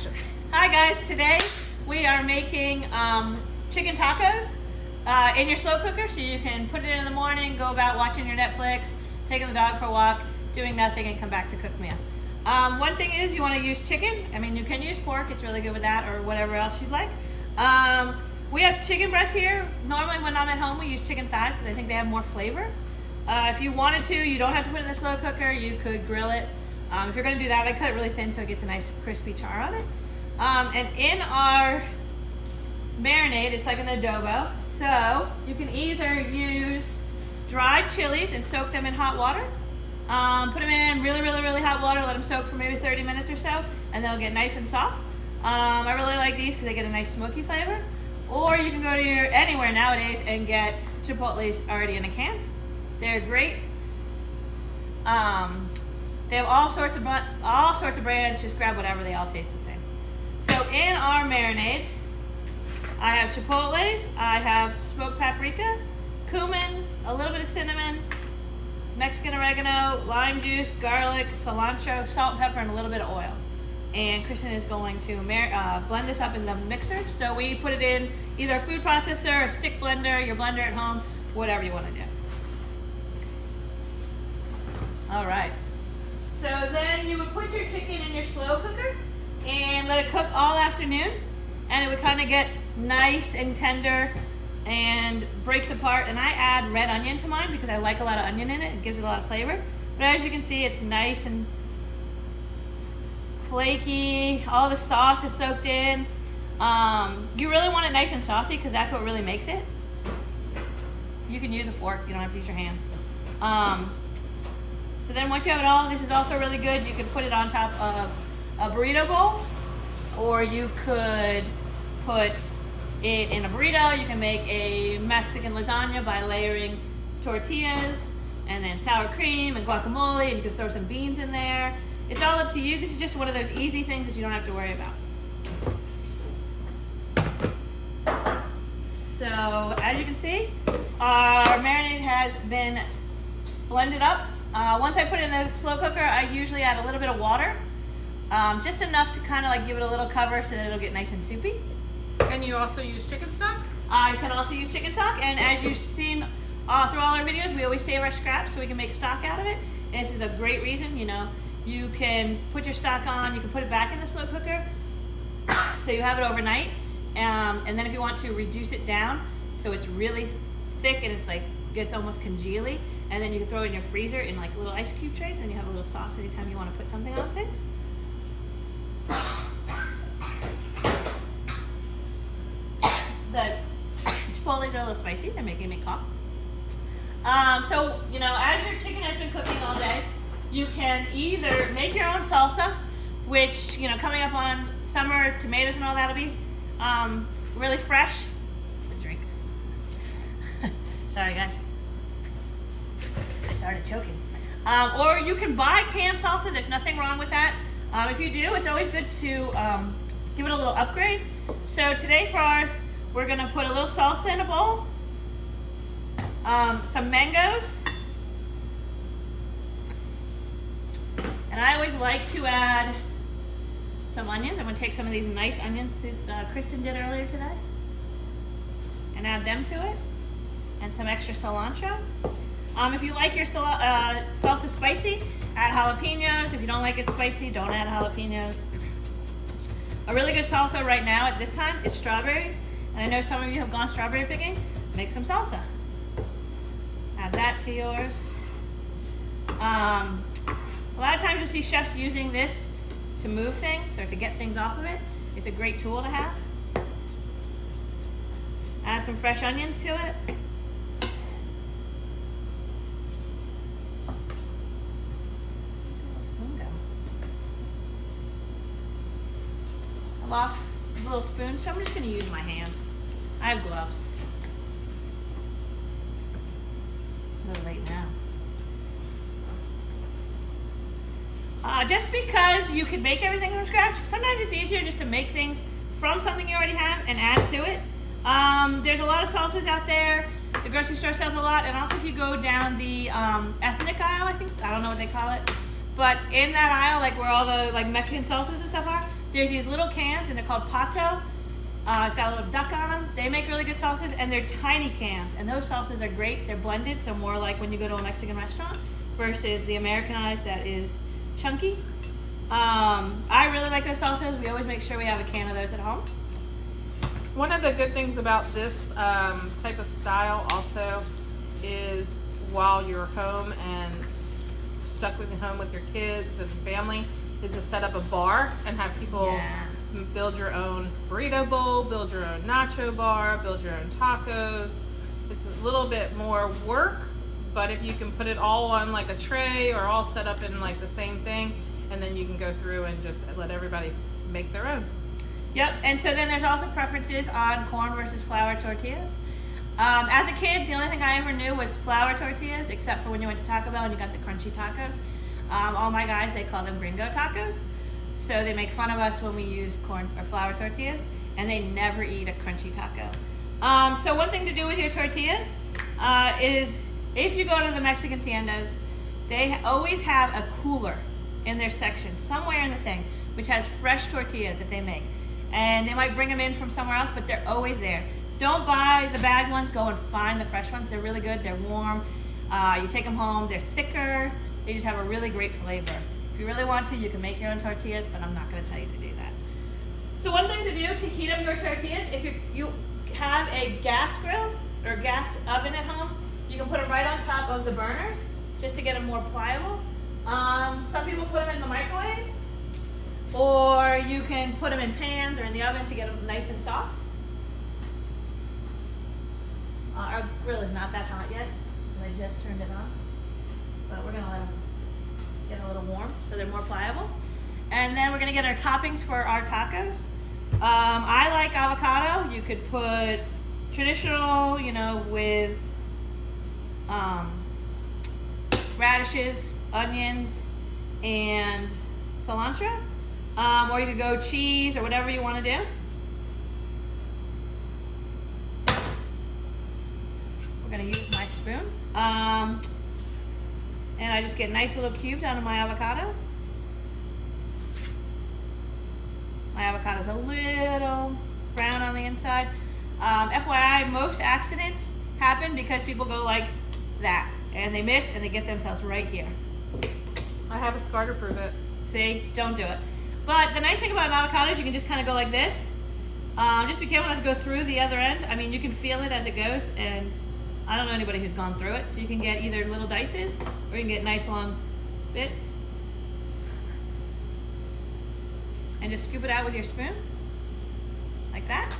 action. Hi guys, today we are making chicken tacos in your slow cooker, so you can put it in the morning, go about watching your Netflix, taking the dog for a walk, doing nothing, and come back to cook meal. One thing is you want to use chicken. I mean, you can use pork, it's really good with that, or whatever else you'd like. We have chicken breasts here. Normally when I'm at home we use chicken thighs because I think they have more flavor. If you wanted to, you don't have to put it in the slow cooker, you could grill it. If you're going to do that, I cut it really thin so it gets a nice crispy char on it. And in our marinade, it's like an adobo. So you can either use dried chilies and soak them in hot water. Put them in really hot water, let them soak for maybe 30 minutes or so, and they'll get nice and soft. I really like these because they get a nice smoky flavor. Or you can go to anywhere nowadays and get Chipotles already in a can. They're great. They have all sorts of brands. Just grab whatever, they all taste the same. So in our marinade, I have Chipotles, I have smoked paprika, cumin, a little bit of cinnamon, Mexican oregano, lime juice, garlic, cilantro, salt and pepper, and a little bit of oil. And Kristen is going to blend this up in the mixer. So we put it in either a food processor, a stick blender, your blender at home, whatever you want to do. All right. So then you would put your chicken in your slow cooker and let it cook all afternoon, and it would kind of get nice and tender and breaks apart. And I add red onion to mine because I like a lot of onion in it. It gives it a lot of flavor. But as you can see, it's nice and flaky. All the sauce is soaked in. You really want it nice and saucy because that's what really makes it. You can use a fork. You don't have to use your hands. So then once you have it all, this is also really good. You can put it on top of a burrito bowl, or you could put it in a burrito. You can make a Mexican lasagna by layering tortillas and then sour cream and guacamole, and you can throw some beans in there. It's all up to you. This is just one of those easy things that you don't have to worry about. So as you can see, our marinade has been blended up. Once I put it in the slow cooker, I usually add a little bit of water, just enough to kind of like give it a little cover so that it'll get nice and soupy. Can you also use chicken stock? I can also use chicken stock, and as you've seen through all our videos, we always save our scraps so we can make stock out of it. And this is a great reason, you know, you can put your stock on, you can put it back in the slow cooker so you have it overnight, and then if you want to reduce it down so it's really thick and it's like gets almost congealy, and then you can throw it in your freezer in like little ice cube trays, and you have a little sauce anytime you want to put something on things. The Chipotles are a little spicy. They're making me cough. So, you know, as your chicken has been cooking all day, you can either make your own salsa, which, you know, coming up on summer, tomatoes and all that'll be really fresh. A drink. Sorry, guys. I started choking. Or you can buy canned salsa. There's nothing wrong with that. If you do, it's always good to give it a little upgrade. So today for ours, we're gonna put a little salsa in a bowl, some mangoes, and I always like to add some onions. I'm gonna take some of these nice onions Kristen did earlier today and add them to it, and some extra cilantro. If you like your salsa spicy, add jalapeños. If you don't like it spicy, don't add jalapeños. A really good salsa right now at this time is strawberries. And I know some of you have gone strawberry picking. Make some salsa. Add that to yours. A lot of times you'll see chefs using this to move things or to get things off of it. It's a great tool to have. Add some fresh onions to it. I lost a little spoon, so I'm just going to use my hands. I have gloves. A little late now. Just because you can make everything from scratch, sometimes it's easier just to make things from something you already have and add to it. There's a lot of salsas out there. The grocery store sells a lot, and also if you go down the ethnic aisle, I don't know what they call it, but in that aisle, like where all the like Mexican salsas and stuff are, There's these little cans, and they're called pato. It's got a little duck on them. They make really good salsas, and they're tiny cans, and those salsas are great. They're blended, so more like when you go to a Mexican restaurant versus the Americanized that is chunky. I really like those salsas. We always make sure we have a can of those at home. One of the good things about this type of style also is while you're home and stuck with home with your kids and family, is to set up a bar and have people build your own burrito bowl, build your own nacho bar, build your own tacos. It's a little bit more work, but if you can put it all on like a tray or all set up in like the same thing, and then you can go through and just let everybody make their own. Yep, and so then there's also preferences on corn versus flour tortillas. As a kid, the only thing I ever knew was flour tortillas, except for when you went to Taco Bell and you got the crunchy tacos. All my guys, they call them gringo tacos. So they make fun of us when we use corn or flour tortillas, and they never eat a crunchy taco. So one thing to do with your tortillas is if you go to the Mexican tiendas, they always have a cooler in their section, somewhere in the thing, which has fresh tortillas that they make. And they might bring them in from somewhere else, but they're always there. Don't buy the bagged ones, go and find the fresh ones. They're really good, they're warm. You take them home, they're thicker, they just have a really great flavor. If you really want to, you can make your own tortillas, but I'm not gonna tell you to do that. So one thing to do to heat up your tortillas, if you have a gas grill or gas oven at home, you can put them right on top of the burners, just to get them more pliable. Some people put them in the microwave, or you can put them in pans or in the oven to get them nice and soft. Our grill is not that hot yet, and I just turned it on, but we're gonna let them get a little warm so they're more pliable. And then we're gonna get our toppings for our tacos. I like avocado. You could put traditional, with radishes, onions, and cilantro. Or you could go cheese or whatever you want to do. We're going to use my spoon. And I just get nice little cubes out of my avocado. My avocado's a little brown on the inside. FYI, most accidents happen because people go like that, and they miss and they get themselves right here. I have a scar to prove it. See, don't do it. But the nice thing about an avocado is you can just kind of go like this. Just be careful not to go through the other end. I mean, you can feel it as it goes, and I don't know anybody who's gone through it. So you can get either little dices or you can get nice long bits. And just scoop it out with your spoon, like that.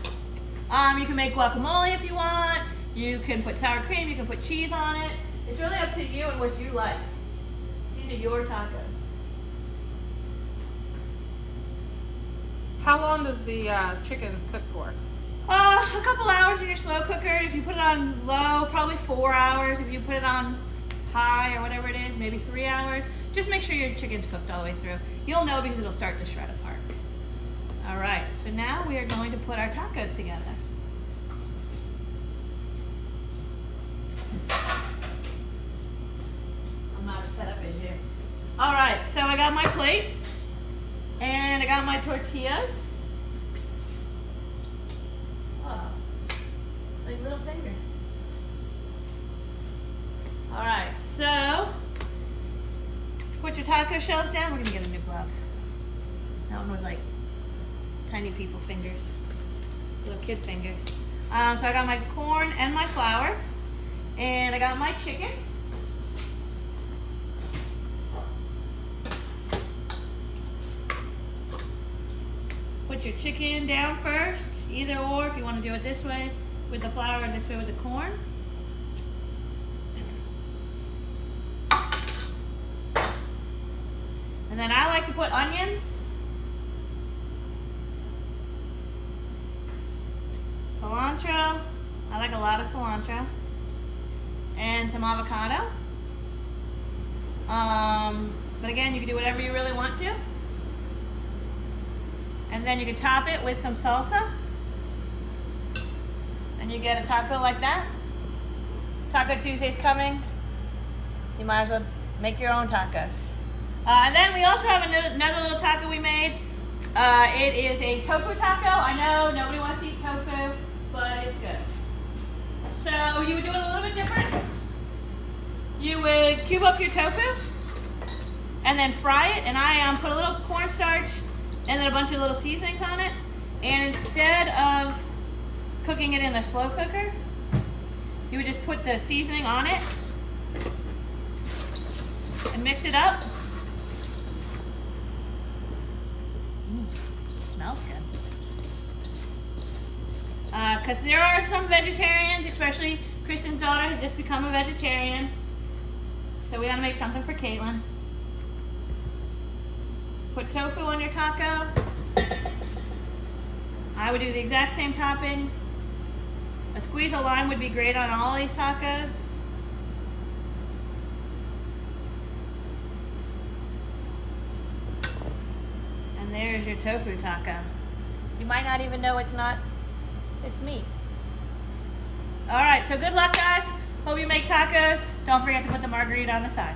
You can make guacamole if you want. You can put sour cream, you can put cheese on it. It's really up to you and what you like. These are your tacos. How long does the chicken cook for? A couple hours in your slow cooker. If you put it on low, probably 4 hours. If you put it on high or whatever it is, maybe 3 hours. Just make sure your chicken's cooked all the way through. You'll know because it'll start to shred apart. All right, so now we are going to put our tacos together. I'm not as set up as you. All right, so I got my plate and I got my tortillas. Oh, like little fingers. All right, so put your taco shells down. We're gonna get a new glove. That one was like tiny people fingers, little kid fingers. So I got my corn and my flour, and I got my chicken. Put your chicken down first, either or, if you want to do it this way with the flour and this way with the corn. And then I like to put onions, cilantro, I like a lot of cilantro, and some avocado. But again, you can do whatever you really want to. And then you can top it with some salsa. And you get a taco like that. Taco Tuesday's coming. You might as well make your own tacos. And then we also have another little taco we made. It is a tofu taco. I know nobody wants to eat tofu, but it's good. So you would do it a little bit different. You would cube up your tofu and then fry it. And I put a little cornstarch and then a bunch of little seasonings on it. And instead of cooking it in a slow cooker, you would just put the seasoning on it and mix it up. It smells good. Because there are some vegetarians, especially Kristen's daughter has just become a vegetarian. So we gotta make something for Caitlin. Put tofu on your taco. I would do the exact same toppings. A squeeze of lime would be great on all these tacos. And there's your tofu taco. You might not even know it's meat. All right, so good luck, guys. Hope you make tacos. Don't forget to put the margarita on the side.